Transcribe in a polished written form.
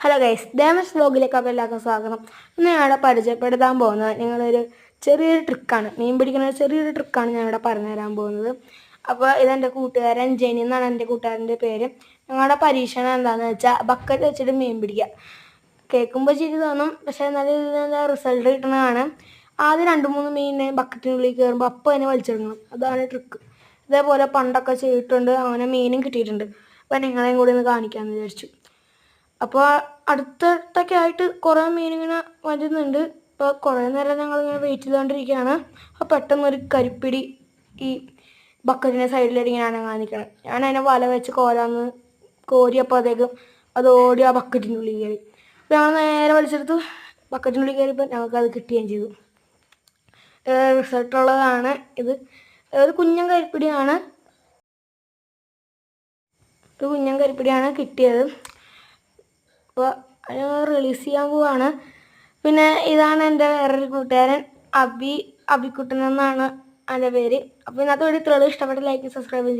Hello guys, ഡാമസ് വ്ലോഗിലേക്ക് അപ്പോൾ എല്ലാവർക്കും സ്വാഗതം. ഇന്ന് ഞാനിവിടെ പരിചയപ്പെടുത്താൻ പോകുന്നത് നിങ്ങളൊരു ചെറിയൊരു ട്രിക്കാണ്. മീൻ പിടിക്കുന്ന ചെറിയൊരു ട്രിക്കാണ് ഞാനിവിടെ പറഞ്ഞു തരാൻ പോകുന്നത്. അപ്പോൾ ഇതെൻ്റെ കൂട്ടുകാരൻ ജെനി എന്നാണ് എൻ്റെ കൂട്ടുകാരൻ്റെ പേര്. ഞങ്ങളുടെ പരീക്ഷണം എന്താണെന്ന് വെച്ചാൽ ബക്കറ്റ് വെച്ചിട്ട് മീൻ പിടിക്കുക. കേൾക്കുമ്പോൾ ചിരി തോന്നും, പക്ഷേ നല്ല റിസൾട്ട് കിട്ടുന്നതാണ്. ആദ്യം 2-3 മീനിനെ ബക്കറ്റിനുള്ളിൽ കയറുമ്പോൾ അപ്പോൾ അതിനെ വലിച്ചെടുക്കണം. അതാണ് ട്രിക്ക്. ഇതേപോലെ പണ്ടൊക്കെ ചെയ്തിട്ടുണ്ട്, അങ്ങനെ മീനും കിട്ടിയിട്ടുണ്ട്. അപ്പോൾ നിങ്ങളെയും കൂടി ഒന്ന് കാണിക്കാമെന്ന് വിചാരിച്ചു. അപ്പോൾ അടുത്തിട്ടൊക്കെ ആയിട്ട് കുറേ മീനിങ്ങനെ വരുന്നുണ്ട്. ഇപ്പോൾ കുറേ നേരം ഞങ്ങളിങ്ങനെ വെയിറ്റ് ചെയ്തുകൊണ്ടിരിക്കുകയാണ്. അപ്പോൾ പെട്ടെന്നൊരു കരിപ്പിടി ഈ ബക്കറ്റിൻ്റെ സൈഡിലായിട്ട് ഇങ്ങനെ അനങ്ങാൻ നിൽക്കണം. ഞാൻ അതിനെ വല വെച്ച് കോരിയപ്പോഴത്തേക്കും അത് ഓടി ആ ബക്കറ്റിൻ്റെ ഉള്ളിൽ കയറി. അപ്പോൾ ഞങ്ങൾ നേരെ വലിച്ചെടുത്ത് ബക്കറ്റിനുള്ളിൽ കയറിയപ്പോൾ ഞങ്ങൾക്കത് കിട്ടുകയും ചെയ്തു. റിസൾട്ടുള്ളതാണ് ഇത്. ഒരു കുഞ്ഞൻ കരിപ്പിടിയാണ് കിട്ടിയത്. അപ്പോൾ റിലീസ് ചെയ്യാൻ പോവാണ്. പിന്നെ ഇതാണ് എൻ്റെ വേറൊരു കൂട്ടുകാരൻ അബിക്കുട്ടൻ എന്നാണ് എൻ്റെ പേര്. അപ്പോൾ ഇന്നത്തെ വീഡിയോ ഇത്രയുള്ളൂ. ഇഷ്ടപ്പെട്ട ലൈക്ക് സബ്സ്ക്രൈബ്